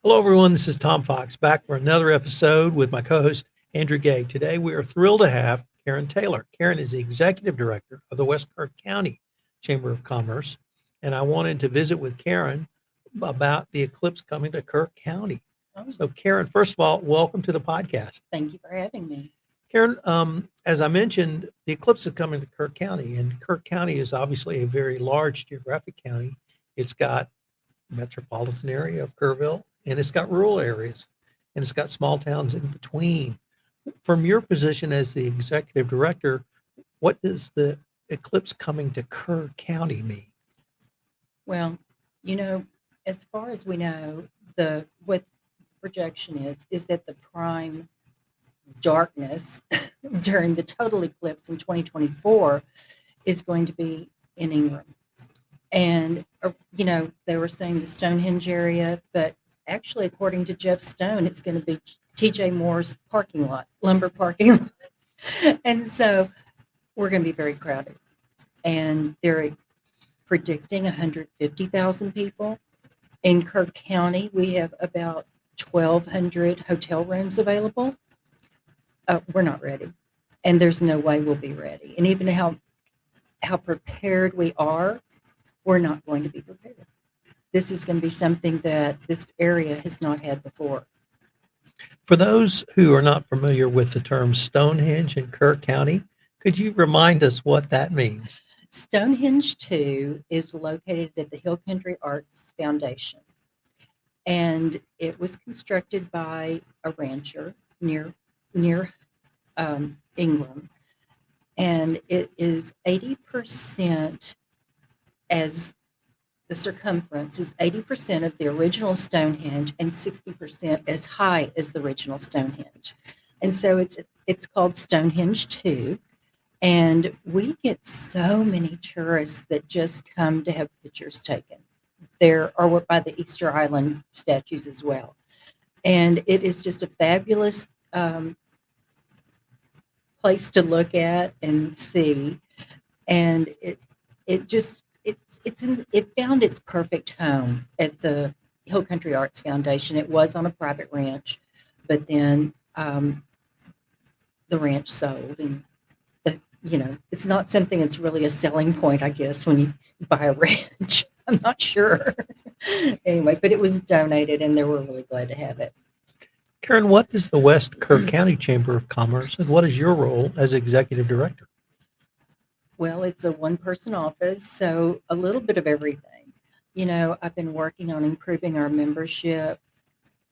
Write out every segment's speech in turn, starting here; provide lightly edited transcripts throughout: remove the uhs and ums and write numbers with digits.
Hello, everyone. This is Tom Fox back for another episode with my co host, Andrew Gay. Today, we are thrilled to have Karen Taylor. Karen is the executive director of the West Kerr County Chamber of Commerce. And I wanted to visit with Karen about the eclipse coming to Kerr County. Oh, So, Karen, first of all, welcome to the podcast. thank you for having me. Karen, as I mentioned, the eclipse is coming to Kerr County, and Kerr County is obviously a very large geographic county. It's got metropolitan area of Kerrville, and it's got rural areas, and it's got small towns in between. From your position as the executive director, what does the eclipse coming to Kerr County mean? Well, you know, as far as we know, the what projection is that the prime darkness during the total eclipse in 2024 is going to be in Ingram. And they were saying the Stonehenge area, but actually, according to Jeff Stone, it's going to be TJ Moore's parking lot, lumber parking lot. And so we're going to be very crowded. And they're predicting 150,000 people. In Kerr County, we have about 1,200 hotel rooms available. We're not ready, and there's no way we'll be ready. And even how prepared we are, we're not going to be prepared. This is going to be something that this area has not had before. For those who are not familiar with the term Stonehenge in Kerr County, could you remind us what that means? Stonehenge 2 is located at the Hill Country Arts Foundation, and it was constructed by a rancher near Ingram, and it is 80% as the circumference is 80% of the original Stonehenge and 60% as high as the original Stonehenge. And so it's called Stonehenge 2. And we get so many tourists that just come to have pictures taken. There are by the Easter Island statues as well. And it is just a fabulous place to look at and see. And it found its perfect home at the Hill Country Arts Foundation. It was on a private ranch, but then the ranch sold, and it's not something that's really a selling point, I guess, when you buy a ranch. I'm not sure. Anyway, but it was donated, and they were really glad to have it. Karen, what is the West Kerr County Chamber of Commerce, and what is your role as executive director? Well, it's a one-person office, so a little bit of everything. I've been working on improving our membership,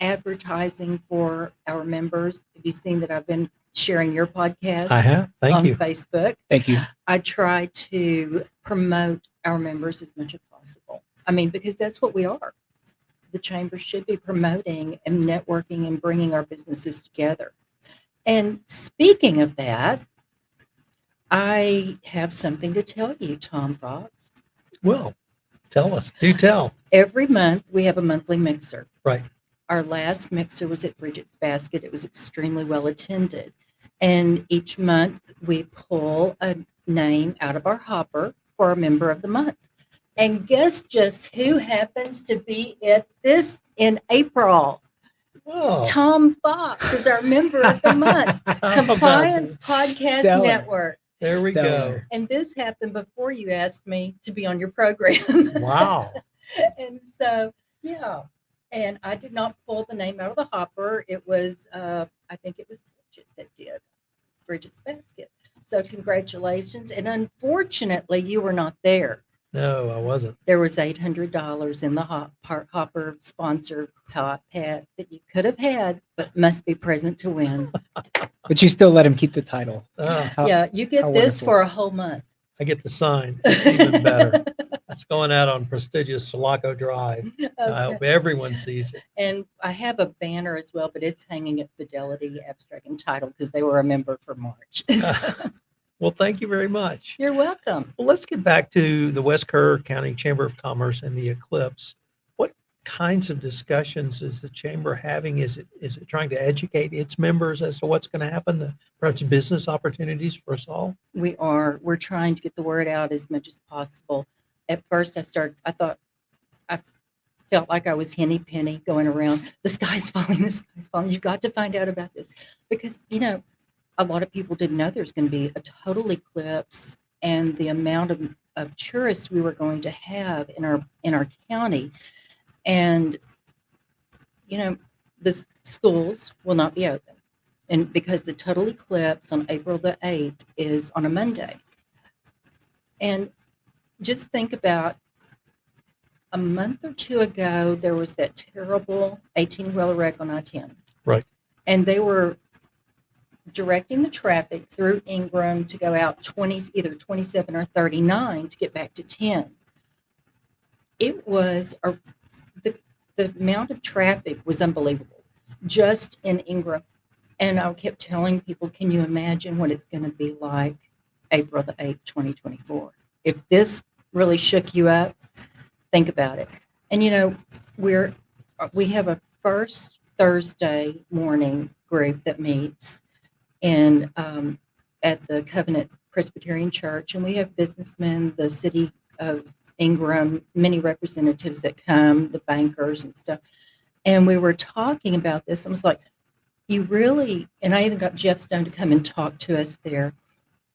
advertising for our members. Have you seen that I've been sharing your podcast I have. Thank on you. Facebook? Thank you. I try to promote our members as much as possible. I mean, because that's what we are. The chamber should be promoting and networking and bringing our businesses together. And speaking of that, I have something to tell you, Tom Fox. Well, tell us. Do tell. Every month we have a monthly mixer. Right. Our last mixer was at Bridget's Basket. It was extremely well attended. And each month we pull a name out of our hopper for a member of the month. And guess just who happens to be at this in April? Oh. Tom Fox is our member of the month. Compliance Podcast Stellar. Network. There we go. And this happened before you asked me to be on your program. Wow. And so, yeah. And I did not pull the name out of the hopper. It was, I think it was Bridget that did, Bridget's Basket. So congratulations. And unfortunately, you were not there. No, I wasn't. There was $800 in the hopper sponsor pad that you could have had, but must be present to win. But you still let him keep the title. Yeah, you get how this wonderful. for a whole month. I get the sign. It's even better. It's going out on prestigious Sulaco Drive. I hope everyone sees it. And I have a banner as well, but it's hanging at Fidelity Abstract and Title because they were a member for March. Well, thank you very much. You're welcome. Well, let's get back to the West Kerr County Chamber of Commerce and the eclipse. What kinds of discussions is the chamber having? Is it trying to educate its members as to what's going to happen? Perhaps business opportunities for us all? We're trying to get the word out as much as possible. At first I thought felt like I was Henny Penny going around. The sky's falling. The sky's falling. You've got to find out about this because a lot of people didn't know there's going to be a total eclipse, and the amount of tourists we were going to have in our county, and the schools will not be open, and because the total eclipse on April the 8th is on a Monday. And just think about a month or two ago, there was that terrible 18-wheeler wreck on I-10. Right. And they were directing the traffic through Ingram to go out either 27 or 39 to get back to 10. It was the amount of traffic was unbelievable just in Ingram. And I kept telling people, can you imagine what it's going to be like April the 8th, 2024? If this really shook you up, think about it. And we have a first Thursday morning group that meets at the Covenant Presbyterian Church, and we have businessmen, the city of Ingram, many representatives that come, the bankers and stuff. And we were talking about this. I was like, and I even got Jeff Stone to come and talk to us there.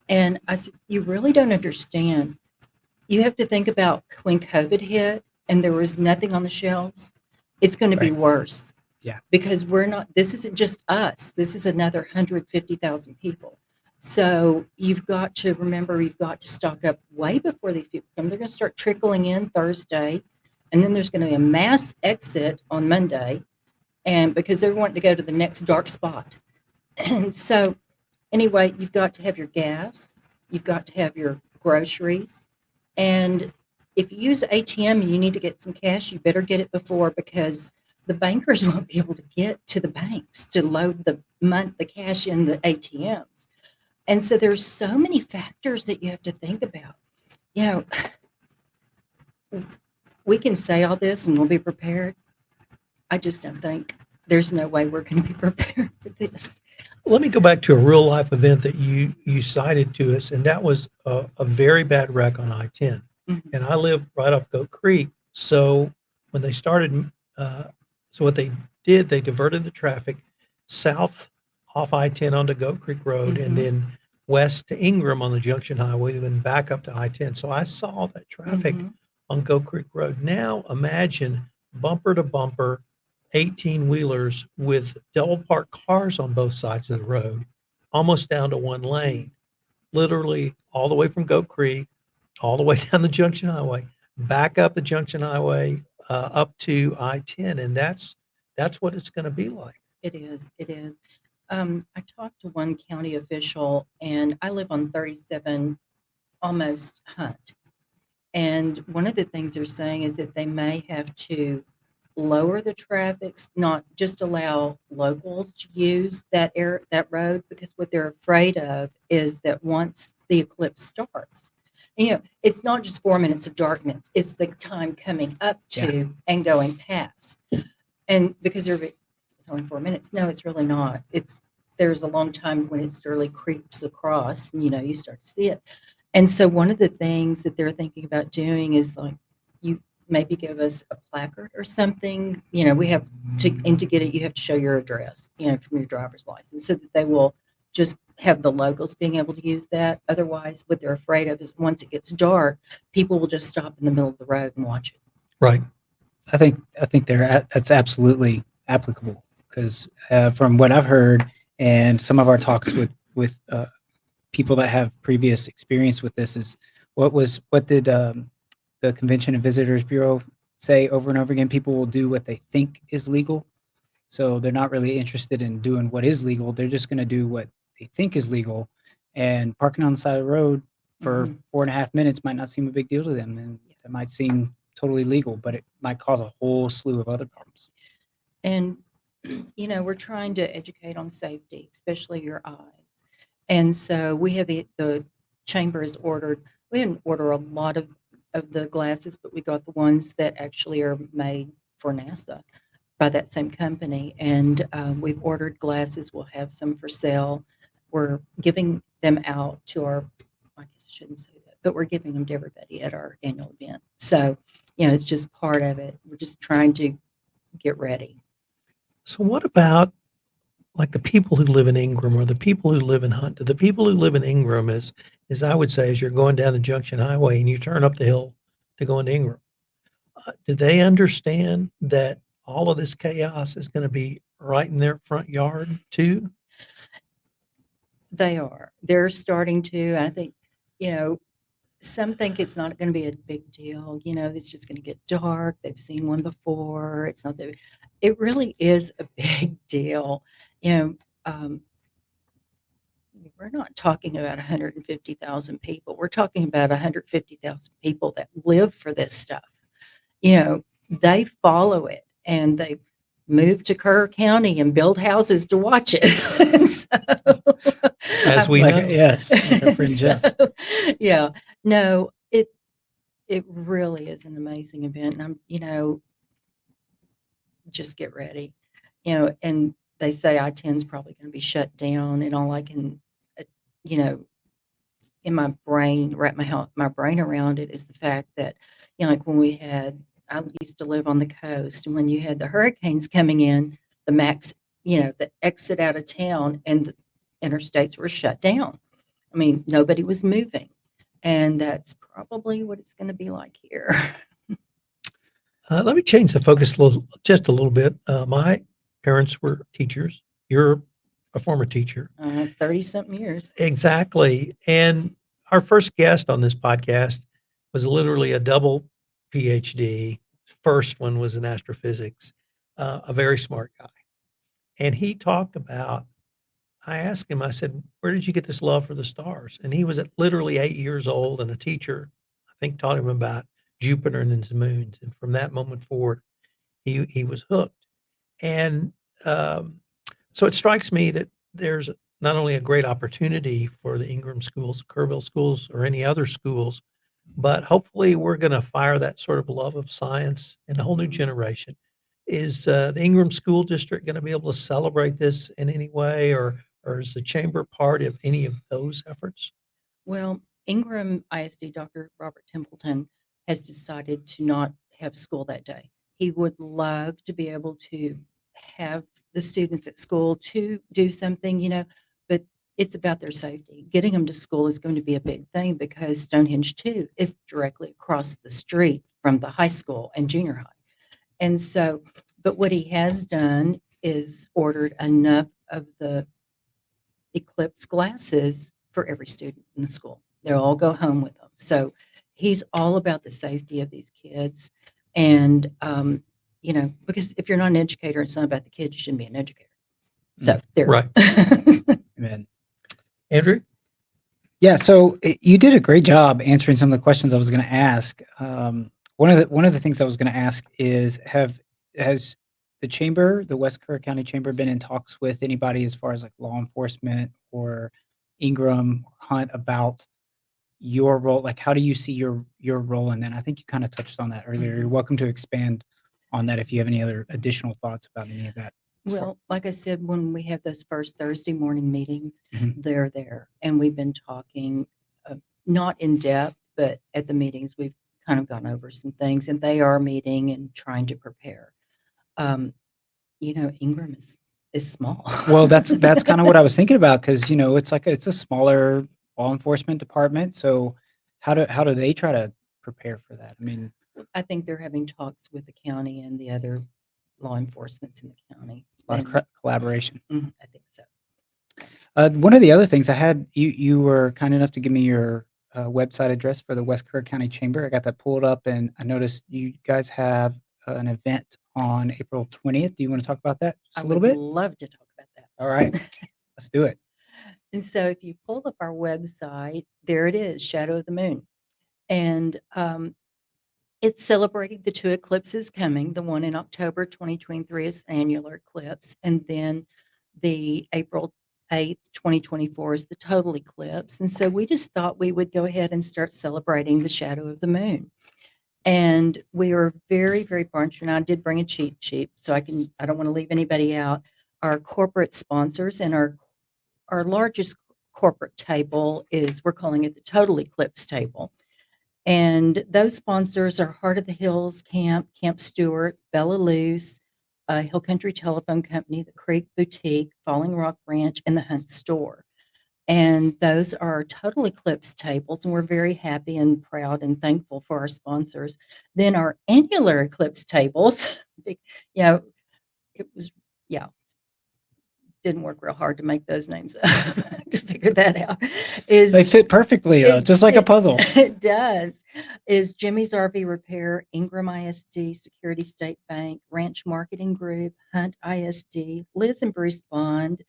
And I said, you really don't understand. You have to think about when COVID hit and there was nothing on the shelves, it's going to be worse. Yeah. Because this isn't just us. This is another 150,000 people. So you've got to remember, you've got to stock up way before these people come. They're going to start trickling in Thursday, and then there's going to be a mass exit on Monday, and because they're wanting to go to the next dark spot. And so anyway, you've got to have your gas, you've got to have your groceries, and if you use ATM and you need to get some cash, you better get it before, because the bankers won't be able to get to the banks to load the cash in the ATMs. And so there's so many factors that you have to think about. We can say all this and we'll be prepared. I just don't think there's no way we're going to be prepared for this. Let me go back to a real life event that you cited to us, and that was a very bad wreck on I-10. Mm-hmm. And I live right off Goat Creek. So when they started, what they did, they diverted the traffic south off I-10 onto Goat Creek Road, and then west to Ingram on the Junction Highway, then back up to I-10. So I saw that traffic on Goat Creek Road. Now imagine bumper to bumper, 18-wheelers with double parked cars on both sides of the road, almost down to one lane, literally all the way from Goat Creek, all the way down the Junction Highway, back up the Junction Highway, up to I-10. And that's what it's going to be like. It is. I talked to one county official, and I live on 37, almost Hunt. And one of the things they're saying is that they may have to lower the traffic, not just allow locals to use that road, because what they're afraid of is that once the eclipse starts, it's not just 4 minutes of darkness, it's the time coming up to and going past. And because it's only 4 minutes, no, it's really not. There's a long time when it slowly creeps across, and you start to see it. And so one of the things that they're thinking about doing is, like, you maybe give us a placard or something. We have to get it, you have to show your address, from your driver's license, so that they will just have the locals being able to use that. Otherwise, what they're afraid of is once it gets dark, people will just stop in the middle of the road and watch it. Right. I think that's absolutely applicable, because from what I've heard and some of our talks with people that have previous experience with this, is what did the Convention and Visitors Bureau say over and over again? People will do what they think is legal. So they're not really interested in doing what is legal. They're just going to do what they think is legal, and parking on the side of the road for 4.5 minutes might not seem a big deal to them. And it might seem totally legal, but it might cause a whole slew of other problems. And, we're trying to educate on safety, especially your eyes. And so we have the chamber has ordered, we didn't order a lot of the glasses, but we got the ones that actually are made for NASA by that same company. And we've ordered glasses. We'll have some for sale. We're giving them out to I guess I shouldn't say that, but we're giving them to everybody at our annual event. So it's just part of it. We're just trying to get ready. So what about like the people who live in Ingram or the people who live in Hunt? The people who live in Ingram is I would say, as you're going down the Junction Highway and you turn up the hill to go into Ingram, do they understand that all of this chaos is going to be right in their front yard too? They are. They're starting to. I think, some think it's not going to be a big deal. It's just going to get dark. They've seen one before. It's not that. It really is a big deal. You know, we're not talking about 150,000 people. We're talking about 150,000 people that live for this stuff. They follow it and they move to Kerr County and build houses to watch it. As we know. Yes, like our friend Jeff. Yeah, no, it really is an amazing event. And just get ready, and they say I-10 is probably going to be shut down, and all I can, you know, in my brain, wrap my brain around it is the fact that, like when I used to live on the coast, and when you had the hurricanes coming in, the exit out of town and the interstates were shut down. I mean, nobody was moving. And that's probably what it's going to be like here. Let me change the focus just a little bit. My parents were teachers. You're a former teacher. 30-something years. Exactly. And our first guest on this podcast was literally a double PhD. First one was in astrophysics, a very smart guy. And he talked about, I asked him, I said, where did you get this love for the stars? And he was at literally 8 years old, and a teacher, I think, taught him about Jupiter and its moons. And from that moment forward, he was hooked. And so it strikes me that there's not only a great opportunity for the Ingram schools, Kerrville schools, or any other schools, but hopefully we're going to fire that sort of love of science in a whole new generation. Is the Ingram School District going to be able to celebrate this in any way, or is the chamber part of any of those efforts? Well, Ingram ISD, Dr. Robert Templeton, has decided to not have school that day. He would love to be able to have the students at school to do something, but it's about their safety. Getting them to school is going to be a big thing because Stonehenge 2 is directly across the street from the high school and junior high. And so, but what he has done is ordered enough of the Eclipse glasses for every student in the school. They'll all go home with them. So he's all about the safety of these kids. And, because if you're not an educator, it's not about the kids, you shouldn't be an educator. So there. Right. Amen. Andrew? Yeah, so you did a great job answering some of the questions I was going to ask. One of the things I was going to ask is, has the chamber, the West Kerr County Chamber, been in talks with anybody as far as like law enforcement or Ingram or Hunt about your role? Like, how do you see your role in that? I think you kind of touched on that earlier. You're welcome to expand on that if you have any other additional thoughts about any of that. Well, like I said, when we have those first Thursday morning meetings, Mhm. they're there. And we've been talking, not in depth, but at the meetings, we've kind of gone over some things, and they are meeting and trying to prepare. Ingram is small. Well, that's kind of what I was thinking about, because it's a smaller law enforcement department. So how do they try to prepare for that? I mean, I think they're having talks with the county and the other law enforcements in the county. a lot of collaboration. I think so. One of the other things I had, you were kind enough to give me your website address for the West Kerr County Chamber. I got that pulled up, and I noticed you guys have an event on April 20th. Do you want to talk about that just a little bit? I would love to talk about that. All right, let's do it. And so if you pull up our website, there it is, Shadow of the Moon. And it's celebrating the two eclipses coming. The one in October 2023 is annular eclipse, and then the April 8th, 2024 is the total eclipse. And so we just thought we would go ahead and start celebrating the shadow of the moon. And we are very, very fortunate. I did bring a cheat sheet, so I don't want to leave anybody out. Our corporate sponsors and our largest corporate table we're calling it the Total Eclipse table. And those sponsors are Heart of the Hills Camp, Camp Stewart, Bella Luce, Hill Country Telephone Company, the Creek Boutique, Falling Rock Ranch, and the Hunt Store. And those are Total Eclipse tables, and we're very happy and proud and thankful for our sponsors. Then our Annular Eclipse tables, you know, it was, yeah, didn't work real hard to make those names up to figure that out. They fit perfectly, just like a puzzle. It does. Is Jimmy's RV Repair, Ingram ISD, Security State Bank, Ranch Marketing Group, Hunt ISD, Liz and Bruce Bond,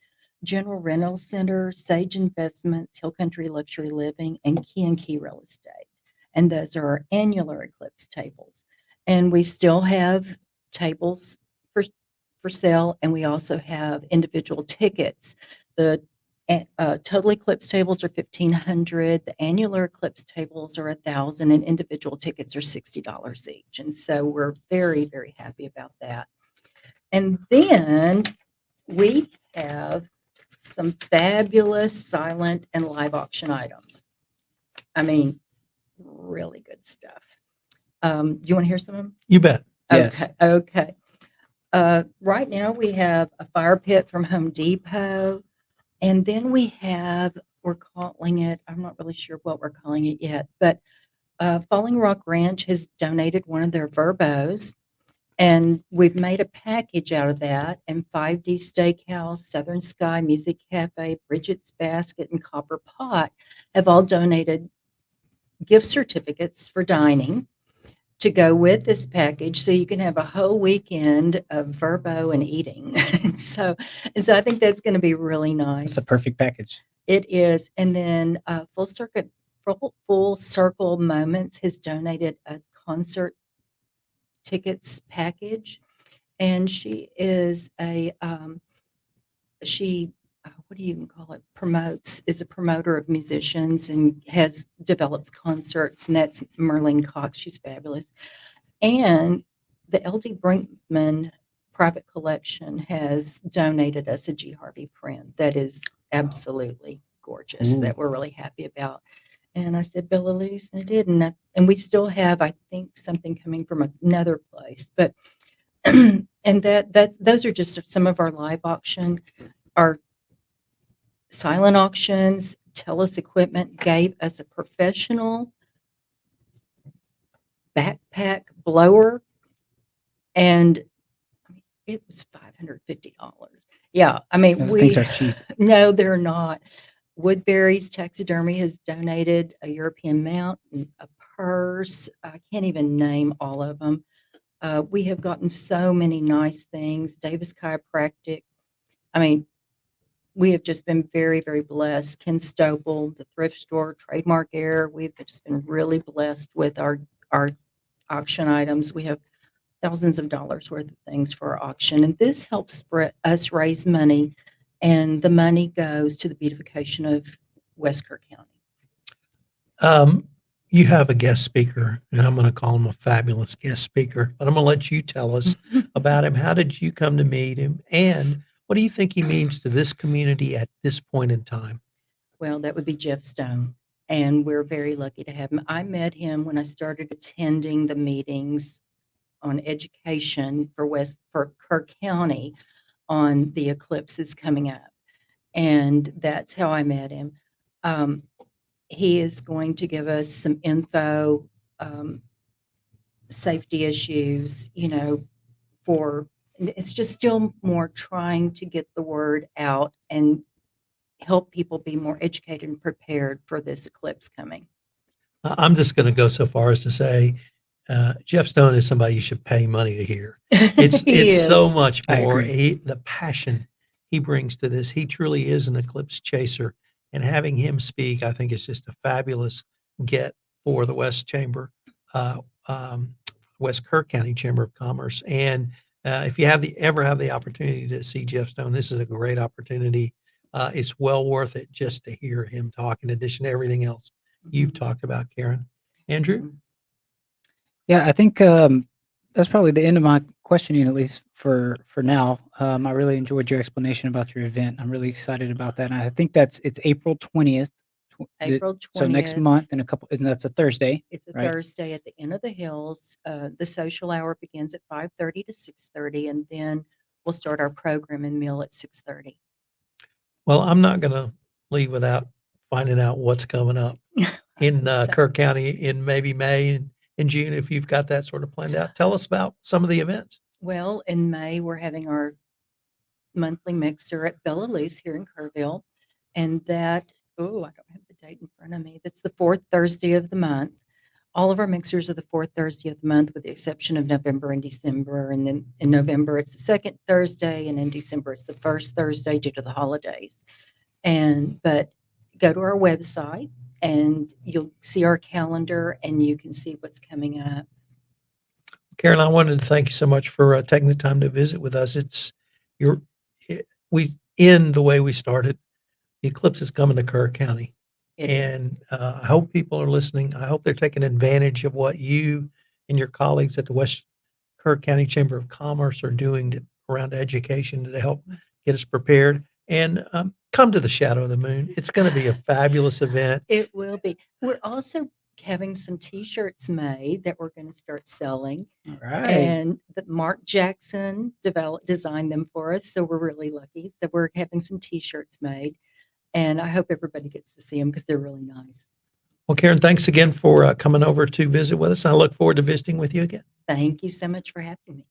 General Rental Center, Sage Investments, Hill Country Luxury Living, and Key Real Estate. And those are our Annular Eclipse tables. And we still have tables for sale, and we also have individual tickets. The Total Eclipse tables are $1,500. The Annular Eclipse tables are $1,000, and individual tickets are $60 each. And so we're very, very happy about that. And then we have some fabulous silent and live auction items. I mean, really good stuff. Do you want to hear some of them? You bet. Yes. Okay. Right now we have a fire pit from Home Depot, and then we're calling it, I'm not really sure what we're calling it yet, but Falling Rock Ranch has donated one of their Verbos, and we've made a package out of that, and 5D Steakhouse, Southern Sky Music Cafe, Bridget's Basket, and Copper Pot have all donated gift certificates for dining to go with this package, so you can have a whole weekend of Verbo and eating. and so I think that's going to be really nice. It's a perfect package. It is. And then Full Circle Moments has donated a concert tickets package, and she is what do you even call it? Is a promoter of musicians and develops concerts, and that's Merlene Cox. She's fabulous. And the LD Brinkman Private Collection has donated us a G. Harvey print that is absolutely gorgeous, that we're really happy about. And I said, Bella Luce, and I did. And we still have, I think, something coming from another place. But and those are just some of our live auction. Our silent auctions, Telus Equipment gave us a professional backpack blower, and it was $550. Yeah, I mean, Those things are cheap. No, they're not. Woodbury's Taxidermy has donated a European mount, and a purse. I can't even name all of them. We have gotten so many nice things. Davis Chiropractic. I mean, we have just been very, very blessed. Ken Stopel, the thrift store, Trademark Air. We've just been really blessed with our auction items. We have thousands of dollars worth of things for our auction, and this helps us raise money, and the money goes to the beautification of West Kerr County. You have a guest speaker, and I'm going to call him a fabulous guest speaker, but I'm going to let you tell us about him. How did you come to meet him? And what do you think he means to this community at this point in time? Well, that would be Jeff Stone, and we're very lucky to have him. I met him when I started attending the meetings on education for Kerr County on the eclipses coming up, and that's how I met him. He is going to give us some info, safety issues, it's just still more trying to get the word out and help people be more educated and prepared for this eclipse coming. I'm just going to go so far as to say Jeff Stone is somebody you should pay money to hear. It's so much more the passion he brings to this. He truly is an eclipse chaser, and having him speak, I think, is just a fabulous get for the West Chamber, West Kerr County Chamber of Commerce. And if you ever have the opportunity to see Jeff Stone, this is a great opportunity. It's well worth it just to hear him talk, in addition to everything else you've talked about, Karen. Andrew? Yeah, I think that's probably the end of my questioning, at least for now. I really enjoyed your explanation about your event. I'm really excited about that. And I think it's April 20th, April 20th. So next month and and that's a Thursday. It's a right? Thursday at the Inn of the Hills. The social hour begins at 5:30 to 6:30, and then we'll start our program and meal at 6:30. Well, I'm not going to leave without finding out what's coming up in So- Kerr County in maybe May and June, if you've got that sort of planned out. Tell us about some of the events. Well, in May, we're having our monthly mixer at Bella Luce here in Kerrville. And that, oh, I don't have the date in front of me. That's the fourth Thursday of the month. All of our mixers are the fourth Thursday of the month, with the exception of November and December. And then in November, it's the second Thursday. And in December, it's the first Thursday due to the holidays. But go to our website and you'll see our calendar and you can see what's coming up. Karen, I wanted to thank you so much for taking the time to visit with us. We end the way we started. The eclipse is coming to Kerr County. It is. And I hope people are listening. I hope they're taking advantage of what you and your colleagues at the West Kerr County Chamber of Commerce are doing around education to help get us prepared. And come to the Shadow of the Moon. It's going to be a fabulous event. It will be. We're also having some T-shirts made that we're going to start selling. All right. And that Mark Jackson designed them for us, so we're really lucky. So we're having some T-shirts made, and I hope everybody gets to see them because they're really nice. Well, Karen, thanks again for coming over to visit with us. I look forward to visiting with you again. Thank you so much for having me.